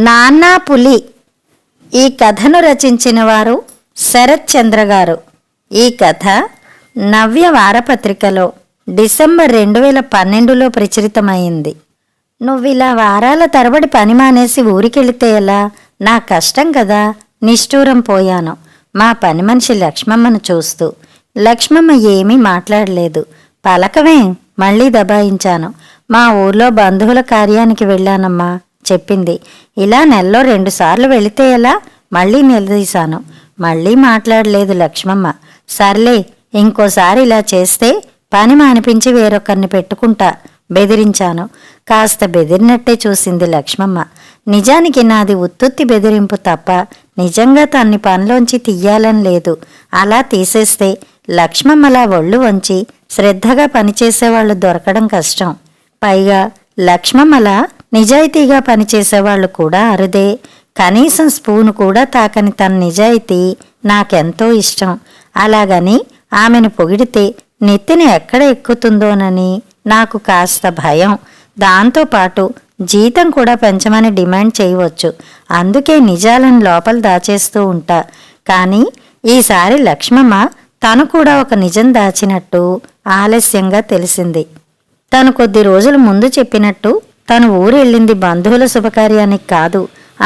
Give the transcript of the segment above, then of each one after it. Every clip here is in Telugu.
నాన్నా పులి. ఈ కథను రచించిన వారు శరత్ చంద్ర గారు. ఈ కథ నవ్య వారపత్రికలో డిసెంబర్ 2012లో ప్రచురితమైంది. నువ్విలా వారాల తరబడి పని మానేసి ఊరికెళితే ఎలా? నా కష్టం కదా. నిష్ఠూరం పోయాను మా పని మనిషి లక్ష్మమ్మను చూస్తూ. లక్ష్మమ్మ ఏమీ మాట్లాడలేదు. పలకవే మళ్ళీ దబాయించాను. మా ఊర్లో బంధువుల కార్యానికి వెళ్ళానమ్మా చెప్పింది. ఇలా నెలలో 2 సార్లు వెళితే ఎలా? మళ్ళీ నిలదీశాను. మళ్ళీ మాట్లాడలేదు లక్ష్మమ్మ. సర్లే, ఇంకోసారి ఇలా చేస్తే పని మానిపించి వేరొకరిని పెట్టుకుంటా బెదిరించాను. కాస్త బెదిరినట్టే చూసింది లక్ష్మమ్మ. నిజానికి నాది ఉత్తుత్తి బెదిరింపు తప్ప నిజంగా తన్ని పనిలోంచి తీయాలని లేదు. అలా తీసేస్తే లక్ష్మమ్మలా ఒళ్ళు వంచి శ్రద్ధగా పనిచేసేవాళ్లు దొరకడం కష్టం. పైగా లక్ష్మమ్మలా నిజాయితీగా పనిచేసేవాళ్లు కూడా అరుదే. కనీసం స్పూను కూడా తాకని తన నిజాయితీ నాకెంతో ఇష్టం. అలాగని ఆమెను పొగిడితే నెత్తిని ఎక్కడ ఎక్కుతుందోనని నాకు కాస్త భయం. దాంతోపాటు జీతం కూడా పెంచమని డిమాండ్ చేయవచ్చు. అందుకే నిజాలను లోపల దాచేస్తూ ఉంటా. కానీ ఈసారి లక్ష్మమ్మ తను కూడా ఒక నిజం దాచినట్టు ఆలస్యంగా తెలిసింది. తను కొద్ది రోజుల ముందు చెప్పినట్టు తను ఊరెళ్ళింది బంధువుల శుభకార్యానికి కాదు.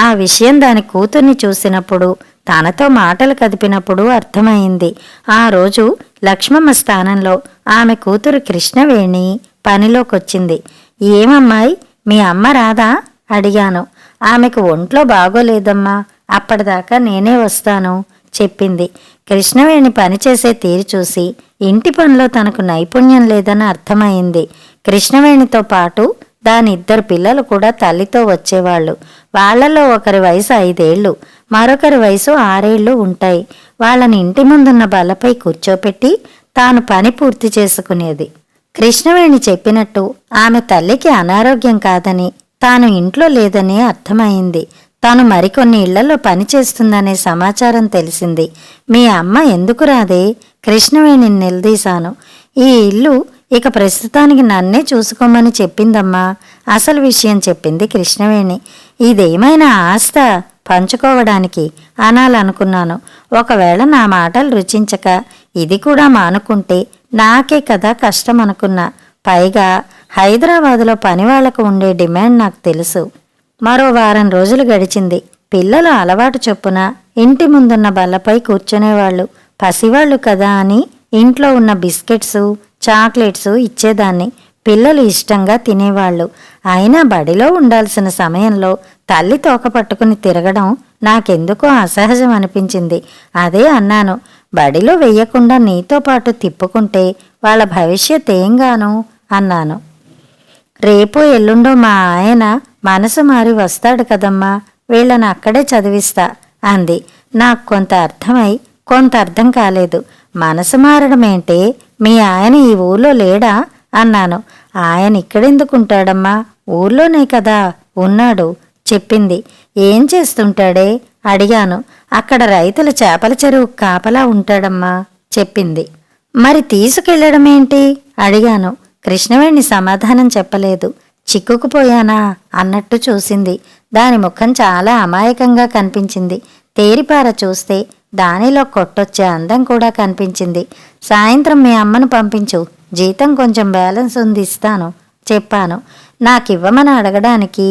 ఆ విషయం దాని కూతుర్ని చూసినప్పుడు, తనతో మాటలు కదిపినప్పుడు అర్థమైంది. ఆ రోజు లక్ష్మమ్మ స్థానంలో ఆమె కూతురు కృష్ణవేణి పనిలోకొచ్చింది. ఏమమ్మాయి, మీ అమ్మ రాదా అడిగాను. ఆమెకు ఒంట్లో బాగోలేదమ్మా, అప్పటిదాకా నేనే వస్తాను చెప్పింది. కృష్ణవేణి పనిచేసే తీరు చూసి ఇంటి పనిలో తనకు నైపుణ్యం లేదని అర్థమైంది. కృష్ణవేణితో పాటు దాని 2 పిల్లలు కూడా తల్లితో వచ్చేవాళ్లు. వాళ్లలో ఒకరి వయసు 5 ఏళ్లు, మరొకరి వయసు 6 ఏళ్లు ఉంటాయి. వాళ్ళని ఇంటి ముందున్న బల్లపై కూర్చోపెట్టి తాను పని పూర్తి చేసుకునేది. కృష్ణవేణి చెప్పినట్టు ఆమె తల్లికి అనారోగ్యం కాదని, తాను ఇంట్లో లేదని అర్థమైంది. తాను మరికొన్ని ఇళ్లలో పనిచేస్తుందనే సమాచారం తెలిసింది. మీ అమ్మ ఎందుకు రాదే? కృష్ణవేణిని నిలదీశాను. ఈ ఇల్లు ఇక ప్రస్తుతానికి నన్నే చూసుకోమని చెప్పిందమ్మా. అసలు విషయం చెప్పింది కృష్ణవేణి. ఇదేమైనా ఆస్త పంచుకోవడానికి అనాలనుకున్నాను. ఒకవేళ నా మాటలు రుచించక ఇది కూడా మానుకుంటే నాకే కదా కష్టం అనుకున్నా. పైగా హైదరాబాదులో పనివాళ్లకు ఉండే డిమాండ్ నాకు తెలుసు. మరో వారం రోజులు గడిచింది. పిల్లలు అలవాటు చొప్పున ఇంటి ముందున్న బల్లపై కూర్చునేవాళ్లు. పసివాళ్లు కదా అని ఇంట్లో ఉన్న బిస్కెట్సు, చాక్లెట్సు ఇచ్చేదాన్ని. పిల్లలు ఇష్టంగా తినేవాళ్లు. అయినా బడిలో ఉండాల్సిన సమయంలో తల్లి తోక పట్టుకుని తిరగడం నాకెందుకో అసహజం అనిపించింది. అదే అన్నాను, బడిలో వెయ్యకుండా నీతో పాటు తిప్పుకుంటే వాళ్ళ భవిష్యత్ ఏంగాను అన్నాను. రేపో ఎల్లుండో మా ఆయన మనసు మారి వస్తాడు కదమ్మా, వీళ్ళని అక్కడే చదివిస్తా అంది. నాకు కొంత అర్థమై కొంత అర్థం కాలేదు. మనసు మారడమేంటే, మీ ఆయన ఈ ఊళ్ళో లేడా అన్నాను. ఆయన ఇక్కడెందుకుంటాడమ్మా, ఊర్లోనే కదా ఉన్నాడు చెప్పింది. ఏం చేస్తుంటాడే అడిగాను. అక్కడ రైతుల చేపల చెరువు కాపలా ఉంటాడమ్మా చెప్పింది. మరి తీసుకెళ్లడమేంటి అడిగాను. కృష్ణవేణి సమాధానం చెప్పలేదు. చిక్కుకుపోయానా అన్నట్టు చూసింది. దాని ముఖం చాలా అమాయకంగా కనిపించింది. తేరిపార చూస్తే దానిలో కొట్టొచ్చే అందం కూడా కనిపించింది. సాయంత్రం మీ అమ్మను పంపించు, జీతం కొంచెం బ్యాలెన్స్ ఉంది ఇస్తాను చెప్పాను. నాకివ్వమని అడగడానికి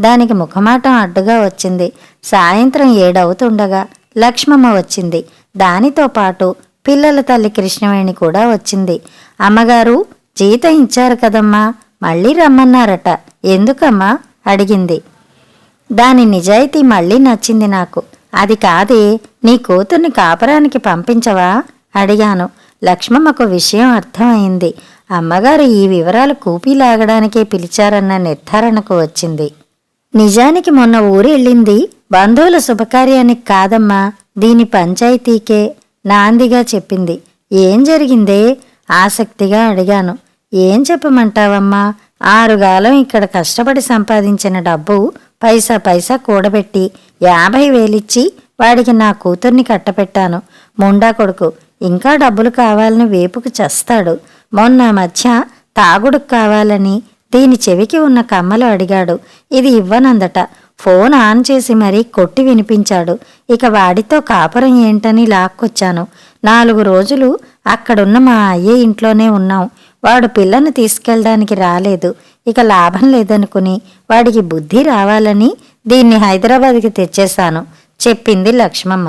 దానికి ముఖమాటం అడ్డుగా వచ్చింది. సాయంత్రం 7 అవుతుండగా లక్ష్మమ్మ వచ్చింది. దానితో పాటు పిల్లల తల్లి కృష్ణవేణి కూడా వచ్చింది. అమ్మగారు, జీతం ఇచ్చారు కదమ్మా, మళ్ళీ రమ్మన్నారట, ఎందుకమ్మా అడిగింది. దాని నిజాయితీ మళ్ళీ నచ్చింది నాకు. అది కాదే, నీ కూతుర్ని కాపురానికి పంపించవా అడిగాను. లక్ష్మమ్మకు విషయం అర్థమైంది. అమ్మగారు ఈ వివరాలు కూపీలాగడానికే పిలిచారన్న నిర్ధారణకు వచ్చింది. నిజానికి మొన్న ఊరు వెళ్ళింది బంధువుల శుభకార్యానికి కాదమ్మా, దీని పంచాయతీకే నాందిగా చెప్పింది. ఏం జరిగిందే ఆసక్తిగా అడిగాను. ఏం చెప్పమంటావమ్మా, 6 గాలం ఇక్కడ కష్టపడి సంపాదించిన డబ్బు పైసా పైసా కూడబెట్టి 50,000 ఇచ్చి వాడికి నా కూతుర్ని కట్టపెట్టాను. ముండా కొడుకు ఇంకా డబ్బులు కావాలని వేపుకు చస్తాడు. మొన్న మధ్య తాగుడుకు కావాలని దీని చెవికి ఉన్న కమ్మలు అడిగాడు. ఇది ఇవ్వనందట. ఫోన్ ఆన్ చేసి మరీ కొట్టి వినిపించాడు. ఇక వాడితో కాపురం ఏంటని లాక్కొచ్చాను. 4 రోజులు అక్కడున్న మా అయ్య ఇంట్లోనే ఉన్నాం. వాడు పిల్లను తీసుకెళ్ళడానికి రాలేదు. ఇక లాభం లేదనుకుని వాడికి బుద్ధి రావాలని దీన్ని హైదరాబాద్కి తెచ్చేశాను చెప్పింది లక్ష్మమ్మ.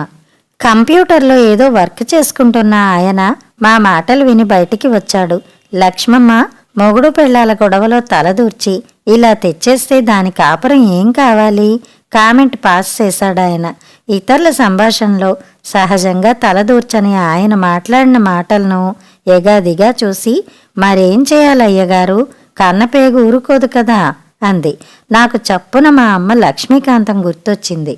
కంప్యూటర్లో ఏదో వర్క్ చేసుకుంటున్న ఆయన మా మాటలు విని బయటికి వచ్చాడు. లక్ష్మమ్మ మొగుడు పెళ్ళాల గొడవలో తలదూర్చి ఇలా తెచ్చేస్తే దాని కాపురం ఏం కావాలి కామెంట్ పాస్ చేశాడాయన. ఇతరుల సంభాషణలో సహజంగా తలదూర్చని ఆయన మాట్లాడిన మాటలను ఎగాదిగా చూసి మరేం చేయాలయ్యగారు, కన్నపేగు ఊరుకోదు కదా అంది. నాకు చప్పున మా అమ్మ లక్ష్మీకాంతం గుర్తొచ్చింది.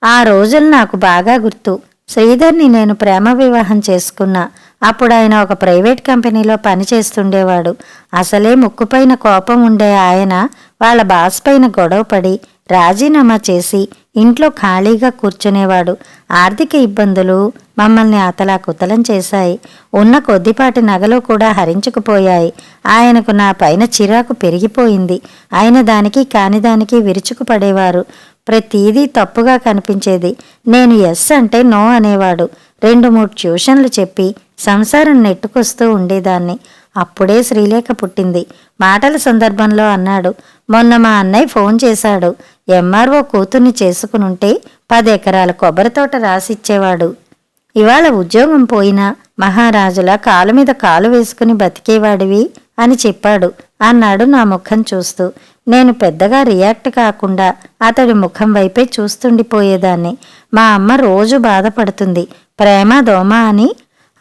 ఆ రోజులు నాకు బాగా గుర్తు. శ్రీధర్ని నేను ప్రేమ వివాహం చేసుకున్నా. అప్పుడు ఆయన ఒక ప్రైవేట్ కంపెనీలో పనిచేస్తుండేవాడు. అసలే ముక్కుపైన కోపం ఉండే ఆయన వాళ్ళ బాస్ పైన గొడవపడి రాజీనామా చేసి ఇంట్లో ఖాళీగా కూర్చునేవాడు. ఆర్థిక ఇబ్బందులు మమ్మల్ని అతలాకుతలం చేశాయి. ఉన్న కొద్దిపాటి నగలు కూడా హరించుకుపోయాయి. ఆయనకు నా పైన చిరాకు పెరిగిపోయింది. అయిన దానికి కాని దానికి విరుచుకుపడేవారు. ప్రతీదీ తప్పుగా కనిపించేది. నేను ఎస్ అంటే నో అనేవాడు. 2-3 ట్యూషన్లు చెప్పి సంసారం నెట్టుకొస్తూ ఉండేదాన్ని. అప్పుడే శ్రీలేఖ పుట్టింది. మాటల సందర్భంలో అన్నాడు, మొన్న మా అన్నయ్య ఫోన్ చేశాడు. ఎంఆర్ఓ కూతుర్ని చేసుకునుంటే 10 ఎకరాల కొబ్బరి తోట రాసిచ్చేవాడు. ఇవాళ ఉద్యోగం పోయినా మహారాజులా కాలు మీద కాలు వేసుకుని బతికేవాడివి అని చెప్పాడు అన్నాడు నా ముఖం చూస్తూ. నేను పెద్దగా రియాక్ట్ కాకుండా అతడి ముఖం వైపే చూస్తుండిపోయేదాన్ని. మా అమ్మ రోజు బాధపడుతుంది. ప్రేమ దోమ అని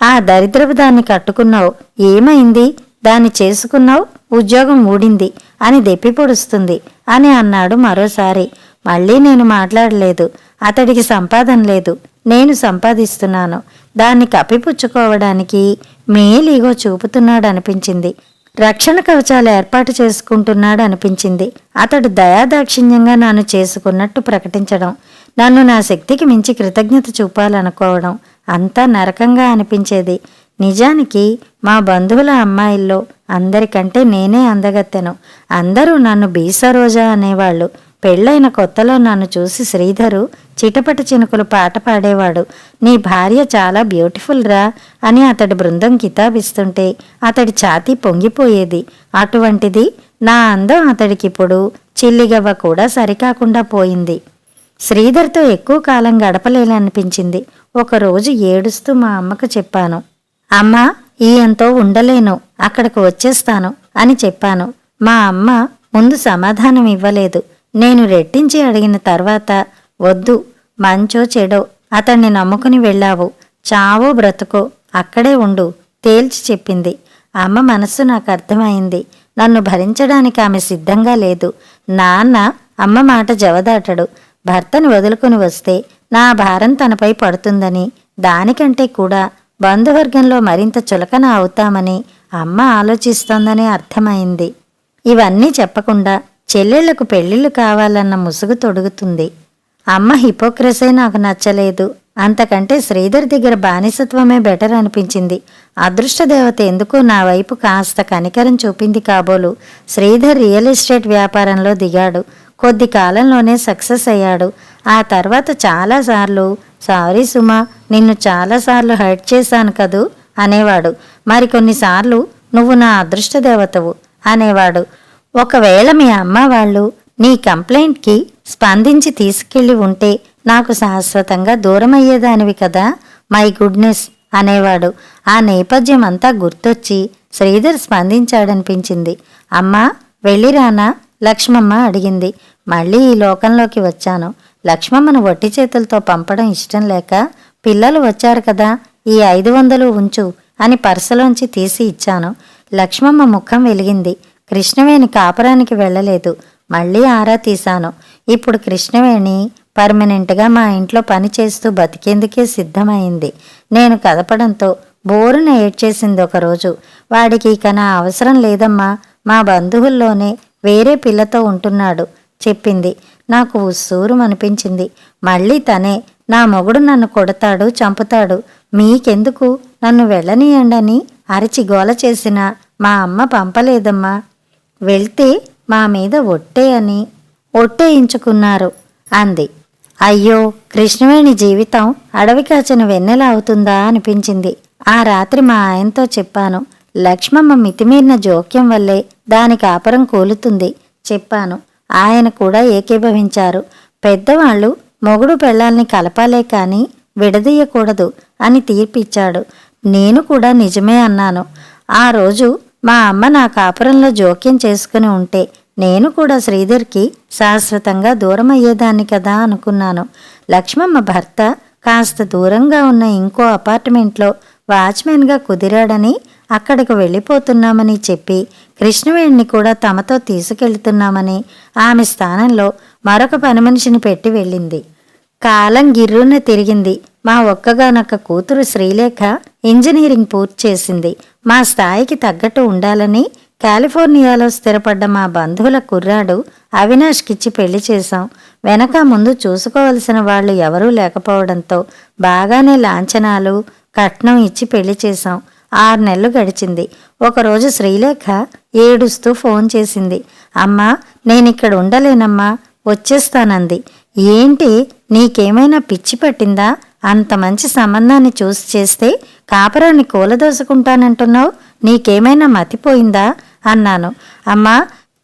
ఆ దరిద్రపు దాన్ని కట్టుకున్నావు, ఏమైంది, దాన్ని చేసుకున్నావు, ఉద్యోగం ఊడింది అని దెప్పి పొడుస్తుంది అని అన్నాడు మరోసారి. మళ్ళీ నేను మాట్లాడలేదు. అతడికి సంపాదన లేదు, నేను సంపాదిస్తున్నాను. దాన్ని కప్పిపుచ్చుకోవడానికి మేలీగో చూపుతున్నాడనిపించింది. రక్షణ కవచాలు ఏర్పాటు చేసుకుంటున్నాడు అనిపించింది. అతడు దయాదాక్షిణ్యంగా నన్ను చేసుకున్నట్టు ప్రకటించడం, నన్ను నా శక్తికి మించి కృతజ్ఞత చూపాలనుకోవడం అంతా నరకంగా అనిపించేది. నిజానికి మా బంధువుల అమ్మాయిల్లో అందరికంటే నేనే అందగత్తెను. అందరూ నన్ను బీసరోజా అనేవాళ్ళు. పెళ్ళైన కొత్తలో నన్ను చూసి శ్రీధరు చిటపట చినుకులు పాట పాడేవాడు. నీ భార్య చాలా బ్యూటిఫుల్ రా అని అతడి బృందం కితాబిస్తుంటే అతడి ఛాతీ పొంగిపోయేది. అటువంటిది నా అందం అతడికిప్పుడు చిల్లిగవ్వ కూడా సరికాకుండా పోయింది. శ్రీధర్తో ఎక్కువ కాలం గడపలేననిపించింది. ఒకరోజు ఏడుస్తూ మా అమ్మకు చెప్పాను, అమ్మా ఈయంతో ఉండలేను, అక్కడికి వచ్చేస్తాను అని చెప్పాను. మా అమ్మ ముందు సమాధానం ఇవ్వలేదు. నేను రెట్టించి అడిగిన తర్వాత, వద్దు, మంచో చెడో అతన్ని నమ్ముకుని వెళ్ళావు, చావో బ్రతుకో అక్కడే ఉండు తేల్చి చెప్పింది. అమ్మ మనస్సు నాకు అర్థమైంది. నన్ను భరించడానికి ఆమె సిద్ధంగా లేదు. నాన్న అమ్మ మాట జవదాటడు. భర్తని వదులుకుని వస్తే నా భారం తనపై పడుతుందని, దానికంటే కూడా బంధువర్గంలో మరింత చులకన అవుతామని అమ్మ ఆలోచిస్తోందని అర్థమైంది. ఇవన్నీ చెప్పకుండా చెల్లెళ్లకు పెళ్లిళ్ళు కావాలన్న ముసుగు తొడుగుతుంది. అమ్మ హిపోక్రసీ నాకు నచ్చలేదు. అంతకంటే శ్రీధర్ దగ్గర బానిసత్వమే బెటర్ అనిపించింది. అదృష్టదేవత ఎందుకో నా వైపు కాస్త కనికరం చూపింది కాబోలు. శ్రీధర్ రియల్ ఎస్టేట్ వ్యాపారంలో దిగాడు. కొద్ది కాలంలోనే సక్సెస్ అయ్యాడు. ఆ తర్వాత చాలాసార్లు సారీ సుమా, నిన్ను చాలాసార్లు హర్ట్ చేశాను కదూ అనేవాడు. మరికొన్నిసార్లు నువ్వు నా అదృష్టదేవతవు అనేవాడు. ఒకవేళ మీ అమ్మ వాళ్ళు నీ కంప్లైంట్కి స్పందించి తీసుకెళ్ళి ఉంటే నాకు శాశ్వతంగా దూరమయ్యేదానివి కదా, మై గుడ్నెస్ అనేవాడు. ఆ నేపథ్యం అంతా గుర్తొచ్చి శ్రీధర్ స్పందించాడనిపించింది. అమ్మా వెళ్ళిరానా లక్ష్మమ్మ అడిగింది. మళ్ళీ ఈ లోకంలోకి వచ్చాను. లక్ష్మమ్మను వట్టి చేతులతో పంపడం ఇష్టం లేక, పిల్లలు వచ్చారు కదా, ఈ 500 ఉంచు అని పర్సులోంచి తీసి ఇచ్చాను. లక్ష్మమ్మ ముఖం వెలిగింది. కృష్ణవేణి కాపురానికి వెళ్ళలేదు. మళ్ళీ ఆరా తీశాను. ఇప్పుడు కృష్ణవేణి పర్మనెంట్గా మా ఇంట్లో పని చేస్తూ బతికేందుకే సిద్ధమైంది. నేను కదపడంతో బోరున ఏడ్చేసింది ఒకరోజు. వాడికి ఇక నా అవసరం లేదమ్మా, మా బంధువుల్లోనే వేరే పిల్లతో ఉంటున్నాడు చెప్పింది. నాకు ఉస్సూరు అనిపించింది. మళ్ళీ తనే, నా మొగుడు నన్ను కొడతాడు, చంపుతాడు, మీకెందుకు, నన్ను వెళ్ళనీయండని అరిచి గోల చేసినా మా అమ్మ పంపలేదమ్మా. వెళ్తే మా మీద ఒట్టే అని ఒట్టేయించుకున్నారు. అంది. అయ్యో, కృష్ణవేణి జీవితం అడవి కాచిన వెన్నెల అవుతుందా అనిపించింది. ఆ రాత్రి మా ఆయనతో చెప్పాను. లక్ష్మమ్మ మితిమీరిన జోక్యం వల్లే దాని కాపురం కూలుతుంది చెప్పాను. ఆయన కూడా ఏకీభవించారు. పెద్దవాళ్ళు మొగుడు పెళ్ళాల్ని కలపాలే కాని విడదీయకూడదు అని తీర్పిచ్చాడు. నేను కూడా నిజమే అన్నాను. ఆ రోజు మా అమ్మ నా కాపురంలో జోక్యం చేసుకుని ఉంటే నేను కూడా శ్రీధర్కి శాశ్వతంగా దూరం అయ్యేదాన్ని కదా అనుకున్నాను. లక్ష్మమ్మ భర్త కాస్త దూరంగా ఉన్న ఇంకో అపార్ట్మెంట్లో వాచ్మెన్గా కుదిరాడని అక్కడికి వెళ్ళిపోతున్నామని చెప్పి కృష్ణవేణిని కూడా తమతో తీసుకెళ్తున్నామని ఆమె స్థానంలో మరొక పని మనిషిని పెట్టి వెళ్ళింది. కాలం గిర్రున తిరిగింది. మా ఒక్కగానొక్క కూతురు శ్రీలేఖ ఇంజనీరింగ్ పూర్తి చేసింది. మా స్థాయికి తగ్గట్టు ఉండాలని కాలిఫోర్నియాలో స్థిరపడ్డ మా బంధువుల కుర్రాడు అవినాష్కిచ్చి పెళ్లి చేశాం. వెనక ముందు చూసుకోవలసిన వాళ్ళు ఎవరూ లేకపోవడంతో బాగానే లాంఛనాలు కట్నం ఇచ్చి పెళ్లి చేశాం. 6 నెలలు గడిచింది. ఒకరోజు శ్రీలేఖ ఏడుస్తూ ఫోన్ చేసింది. అమ్మా, నేనిక్కడ ఉండలేనమ్మా, వచ్చేస్తానంది. ఏంటి, నీకేమైనా పిచ్చి పట్టిందా? అంత మంచి సంబంధాన్ని చూసి చేస్తే కాపురాన్ని కూలదోసుకుంటానంటున్నావు, నీకేమైనా మతిపోయిందా అన్నాను. అమ్మా,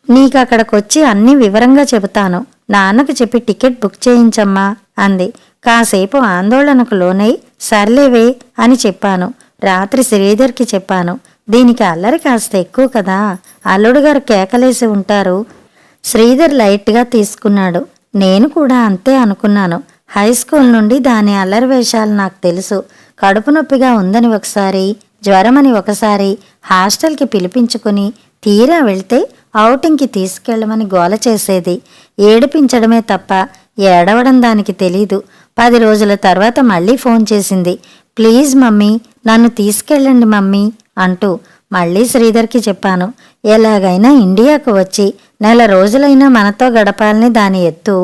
నీకక్కడికొచ్చి అన్నీ వివరంగా చెబుతాను. నాన్నకు చెప్పి టికెట్ బుక్ చేయించమ్మా అంది. కాసేపు ఆందోళనకు లోనై సర్లేవే అని చెప్పాను. రాత్రి శ్రీధర్కి చెప్పాను. దీనికి అల్లరి కాస్త ఎక్కువ కదా, అల్లుడు గారు కేకలేసి ఉంటారు. శ్రీధర్ లైట్గా తీసుకున్నాడు. నేను కూడా అంతే అనుకున్నాను. హై స్కూల్ నుండి దాని అల్లరి వేషాలు నాకు తెలుసు. కడుపు నొప్పిగా ఉందని ఒకసారి, జ్వరమని ఒకసారి హాస్టల్కి పిలిపించుకుని తీరా వెళ్తే ఔటింగ్కి తీసుకెళ్లమని గోల చేసేది. ఏడిపించడమే తప్ప ఏడవడం దానికి తెలీదు. 10 రోజుల తర్వాత మళ్ళీ ఫోన్ చేసింది. ప్లీజ్ మమ్మీ, నన్ను తీసుకెళ్ళండి మమ్మీ అంటూ. మళ్ళీ శ్రీధర్కి చెప్పాను. ఎలాగైనా ఇండియాకు వచ్చి 1 నెల రోజులైనా మనతో గడపాలని దాని ఎత్తు.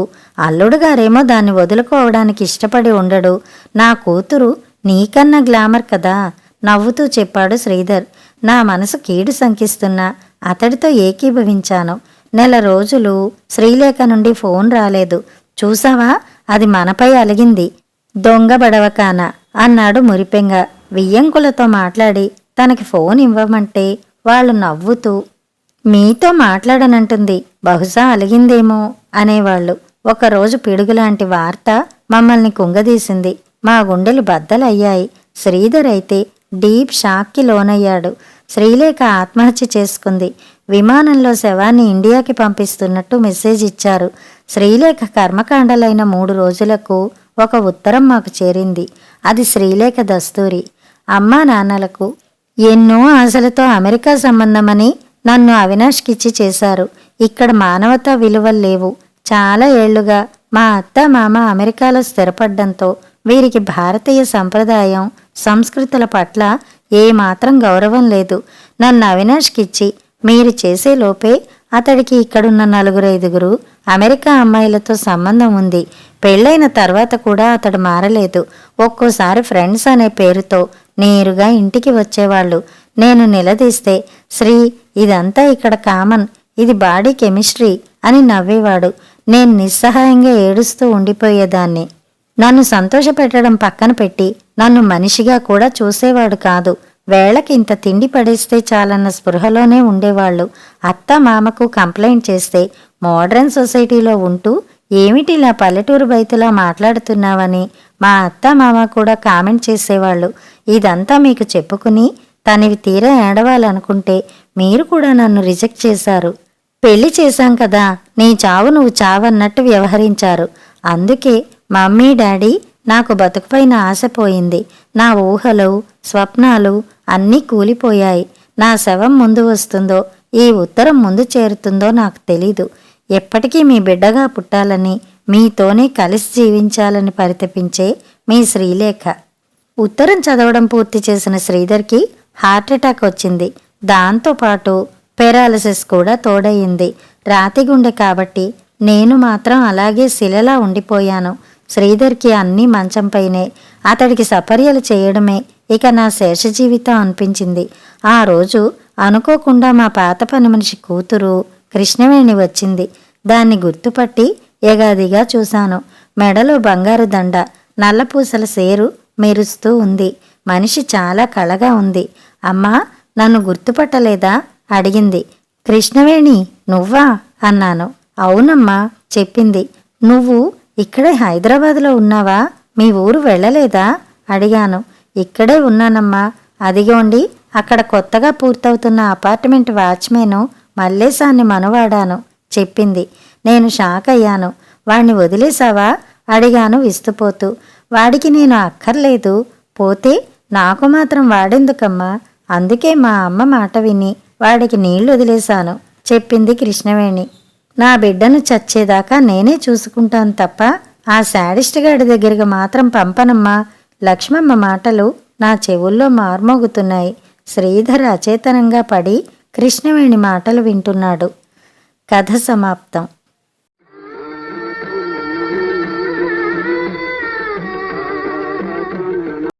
అల్లుడు గారేమో దాన్ని వదులుకోవడానికి ఇష్టపడి ఉండడు. నా కూతురు నీకన్నా గ్లామర్ కదా నవ్వుతూ చెప్పాడు శ్రీధర్. నా మనసు కీడు శంకిస్తున్నా అతడితో ఏకీభవించాను. 1 నెల రోజులు శ్రీలేఖ నుండి ఫోన్ రాలేదు. చూసావా, అది మనపై అలిగింది. దొంగ బడవకాన అన్నాడు మురిపెంగా. వియ్యంకులతో మాట్లాడి తనకి ఫోన్ ఇవ్వమంటే వాళ్ళు నవ్వుతూ మీతో మాట్లాడనంటుంది, బహుశా అలిగిందేమో అనేవాళ్ళు. ఒకరోజు పిడుగులాంటి వార్త మమ్మల్ని కుంగదీసింది. మా గుండెలు బద్దలయ్యాయి. శ్రీధర్ అయితే డీప్ షాక్కి లోనయ్యాడు. శ్రీలేఖ ఆత్మహత్య చేసుకుంది. విమానంలో శవాన్ని ఇండియాకి పంపిస్తున్నట్టు మెసేజ్ ఇచ్చారు. శ్రీలేఖ కర్మకాండలైన 3 రోజులకు ఒక ఉత్తరం మాకు చేరింది. అది శ్రీలేఖ దస్తూరి. అమ్మా నాన్నలకు ఎన్నో ఆశలతో అమెరికా సంబంధమని నన్ను అవినాష్కిచ్చి చేశారు. ఇక్కడ మానవతా విలువలు లేవు. చాలా ఏళ్లుగా మా అత్త మామ అమెరికాలో స్థిరపడ్డంతో వీరికి భారతీయ సంప్రదాయం సంస్కృతుల పట్ల ఏమాత్రం గౌరవం లేదు. నన్ను అవినాష్కిచ్చి మీరు చేసే లోపే అతడికి ఇక్కడున్న 4-5 అమెరికా అమ్మాయిలతో సంబంధం ఉంది. పెళ్ళైన తర్వాత కూడా అతడు మారలేదు. ఒక్కోసారి ఫ్రెండ్స్ అనే పేరుతో నేరుగా ఇంటికి వచ్చేవాళ్ళు. నేను నిలదీస్తే శ్రీ, ఇదంతా ఇక్కడ కామన్, ఇది బాడీ కెమిస్ట్రీ అని నవ్వేవాడు. నేను నిస్సహాయంగా ఏడుస్తూ ఉండిపోయేదాన్ని. నన్ను సంతోషపెట్టడం పక్కన పెట్టి నన్ను మనిషిగా కూడా చూసేవాడు కాదు. వేళకి ఇంత తిండి పడేస్తే చాలన్న స్పృహలోనే ఉండేవాళ్ళు. అత్త మామకు కంప్లైంట్ చేస్తే మోడ్రన్ సొసైటీలో ఉంటూ ఏమిటి ఇలా పల్లెటూరు బయతులా మాట్లాడుతున్నావని మా అత్త మామ కూడా కామెంట్ చేసేవాళ్ళు. ఇదంతా మీకు చెప్పుకుని తనివి తీరా ఏడవాలనుకుంటే మీరు కూడా నన్ను రిజెక్ట్ చేశారు. పెళ్లి చేశాం కదా, నీ చావు నువ్వు చావన్నట్టు వ్యవహరించారు. అందుకే మమ్మీ డాడీ నాకు బతుకుపైన ఆశ పోయింది. నా ఊహలు స్వప్నాలు అన్నీ కూలిపోయాయి. నా శవం ముందు వస్తుందో ఈ ఉత్తరం ముందు చేరుతుందో నాకు తెలీదు. ఎప్పటికీ మీ బిడ్డగా పుట్టాలని, మీతోనే కలిసి జీవించాలని పరితపించే మీ శ్రీలేఖ. ఉత్తరం చదవడం పూర్తి చేసిన శ్రీధర్కి హార్ట్అటాక్ వచ్చింది. దాంతోపాటు పెరాలసిస్ కూడా తోడయింది. రాతిగుండె కాబట్టి నేను మాత్రం అలాగే శిలలా ఉండిపోయాను. శ్రీధర్కి అన్నీ మంచంపైనే. అతడికి సపర్యలు చేయడమే ఇక నా శేష జీవితం అనిపించింది. ఆ రోజు అనుకోకుండా మా పాత పని మనిషి కూతురు కృష్ణవేణి వచ్చింది. దాన్ని గుర్తుపట్టి ఎగాదిగా చూశాను. మెడలో బంగారు దండ, నల్లపూసల సేరు మెరుస్తూ ఉంది. మనిషి చాలా కళగా ఉంది. అమ్మా, నన్ను గుర్తుపట్టలేదా అడిగింది. కృష్ణవేణి నువ్వా అన్నాను. అవునమ్మా చెప్పింది. నువ్వు ఇక్కడే హైదరాబాదులో ఉన్నావా? మీ ఊరు వెళ్ళలేదా అడిగాను. ఇక్కడే ఉన్నానమ్మా. అదిగోండి అక్కడ కొత్తగా పూర్తవుతున్న అపార్ట్మెంట్ వాచ్మేను మల్లేశాన్ని మనవాడాను చెప్పింది. నేను షాక్ అయ్యాను. వాణ్ణి వదిలేశావా అడిగాను విస్తుపోతూ. వాడికి నేను అక్కర్లేదు. పోతే నాకు మాత్రం వాడెందుకమ్మా? అందుకే మా అమ్మ మాట విని వాడికి నీళ్లు వదిలేశాను చెప్పింది కృష్ణవేణి. నా బిడ్డను చచ్చేదాకా నేనే చూసుకుంటాను తప్ప ఆ శాడిస్ట్ గాడి దగ్గరికి మాత్రం పంపనమ్మా. లక్ష్మమ్మ మాటలు నా చెవుల్లో మార్మోగుతున్నాయి. శ్రీధర్ అచేతనంగా పడి కృష్ణవేణి మాటలు వింటున్నాడు. కథ సమాప్తం.